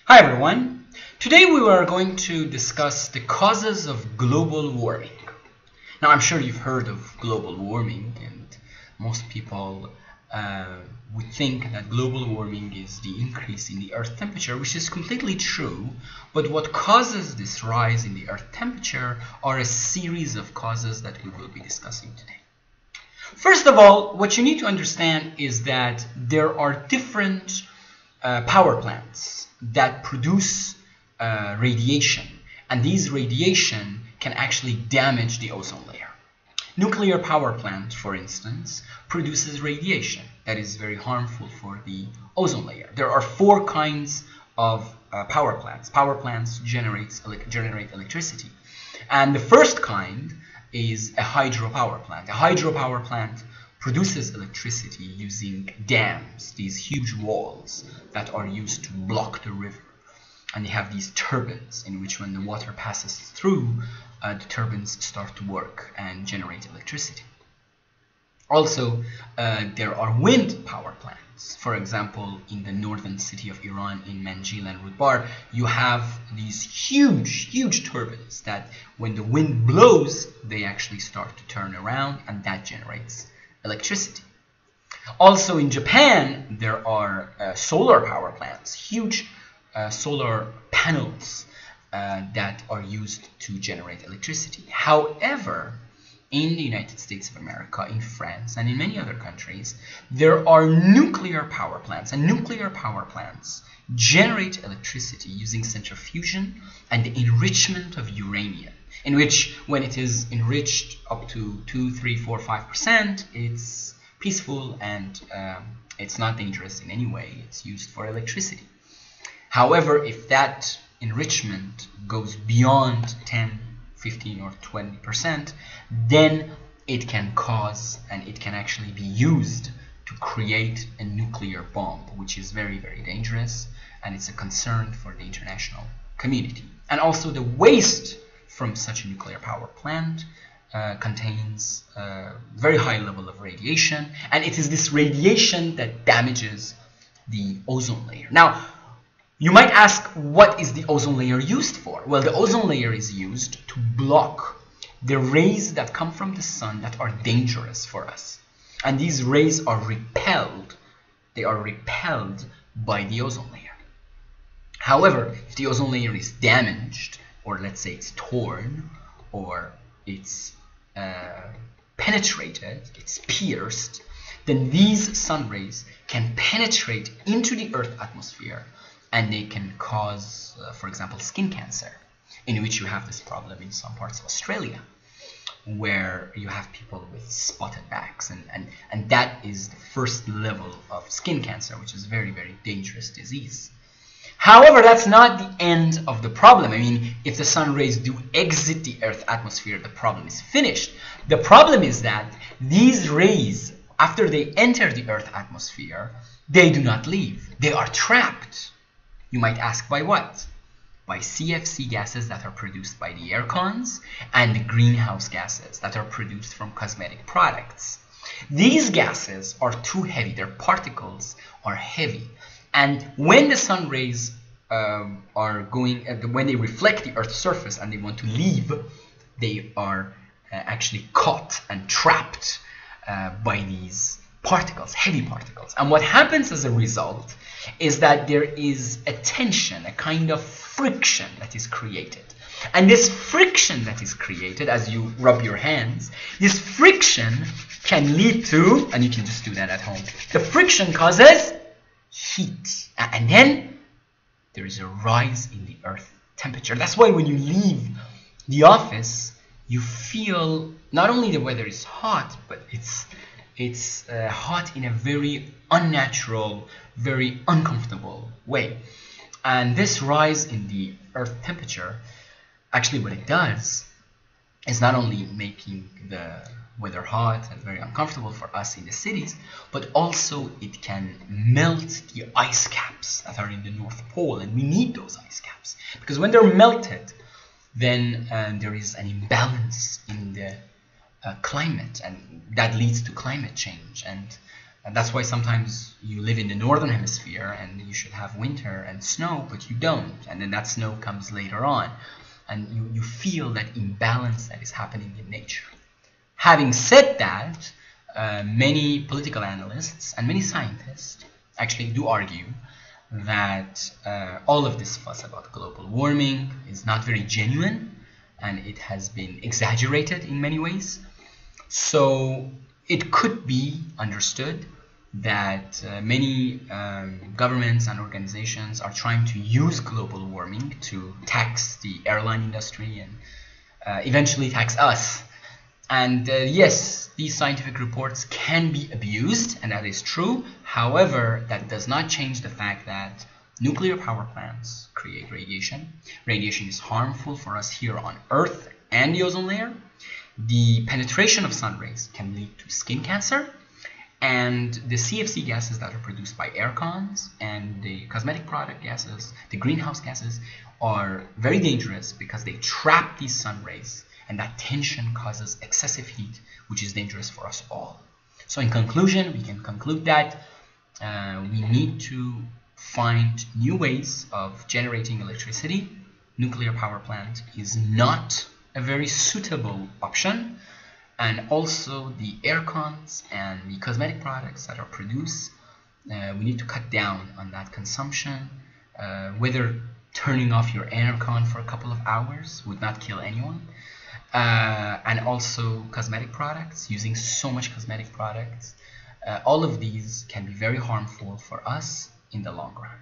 Hi everyone. Today we are going to discuss the causes of global warming. Now I'm sure you've heard of global warming, and most people would think that global warming is the increase in the earth temperature, which is completely true. But what causes this rise in the earth temperature are a series of causes that we will be discussing today. First of all, what you need to understand is that there are different power plants that produce radiation, and these radiation can actually damage the ozone layer. Nuclear power plant, for instance, produces radiation that is very harmful for the ozone layer. There are four kinds of power plants. Power plants generate electricity, and the first kind is a hydropower plant. A hydropower plant produces electricity using dams, these huge walls that are used to block the river. And they have these turbines in which when the water passes through, the turbines start to work and generate electricity. Also, there are wind power plants. For example, in the northern city of Iran, in Manjil and Rudbar, you have these huge turbines that when the wind blows, they actually start to turn around, and that generates electricity. Also in Japan, there are solar power plants, huge solar panels that are used to generate electricity. However, in the United States of America, in France, and in many other countries, there are nuclear power plants, and nuclear power plants generate electricity using centrifugation and the enrichment of uranium, in which when it is enriched up to 2, 3, 4, 5%, it's peaceful and it's not dangerous in any way. It's used for electricity. However, if that enrichment goes beyond 10, 15 or 20%, then it can cause, and it can actually be used to create a nuclear bomb, which is very dangerous, and it's a concern for the international community. And also the waste from such a nuclear power plant contains a very high level of radiation, and it is this radiation that damages the ozone layer. Now, you might ask, what is the ozone layer used for? Well, the ozone layer is used to block the rays that come from the sun that are dangerous for us. And these rays are repelled. They are repelled by the ozone layer. However, if the ozone layer is damaged, or let's say it's torn, or it's penetrated, it's pierced, then these sun rays can penetrate into the Earth atmosphere, and they can cause, for example, skin cancer, in which you have this problem in some parts of Australia, where you have people with spotted backs, and that is the first level of skin cancer, which is a very dangerous disease. However, that's not the end of the problem. I mean, if the sun rays do exit the Earth atmosphere, the problem is finished. The problem is that these rays, after they enter the Earth atmosphere, they do not leave. They are trapped. You might ask, by what? By CFC gases that are produced by the air cons, and the greenhouse gases that are produced from cosmetic products. These gases are too heavy. Their particles are heavy. And when the sun rays when they reflect the Earth's surface and they want to leave, they are actually caught and trapped by these particles, heavy particles. And what happens as a result is that there is a tension, a kind of friction that is created. And this friction that is created as you rub your hands, this friction can lead to, and you can just do that at home, the friction causes heat. And then there is a rise in the Earth temperature. That's why when you leave the office, you feel not only the weather is hot, but it's hot in a very unnatural, very uncomfortable way. And this rise in the Earth temperature, actually what it does is not only making the weather hot and very uncomfortable for us in the cities, but also it can melt the ice caps that are in the North Pole, and we need those ice caps, because when they're melted, then there is an imbalance in the climate, and that leads to climate change, and And that's why sometimes you live in the northern hemisphere and you should have winter and snow, but you don't. And then that snow comes later on. And you feel that imbalance that is happening in nature. Having said that, many political analysts and many scientists actually do argue that all of this fuss about global warming is not very genuine and it has been exaggerated in many ways. So it could be understood that many governments and organizations are trying to use global warming to tax the airline industry and eventually tax us. And yes, these scientific reports can be abused, and that is true. However, that does not change the fact that nuclear power plants create radiation. Radiation is harmful for us here on Earth and the ozone layer. The penetration of sun rays can lead to skin cancer. And the CFC gases that are produced by air cons and the cosmetic product gases, the greenhouse gases, are very dangerous because they trap these sun rays. And that tension causes excessive heat, which is dangerous for us all. So in conclusion, we can conclude that we need to find new ways of generating electricity. Nuclear power plant is not a very suitable option. And also the air cons and the cosmetic products that are produced, we need to cut down on that consumption. Whether turning off your air con for a couple of hours would not kill anyone. And also cosmetic products, using so much cosmetic products. All of these can be very harmful for us in the long run.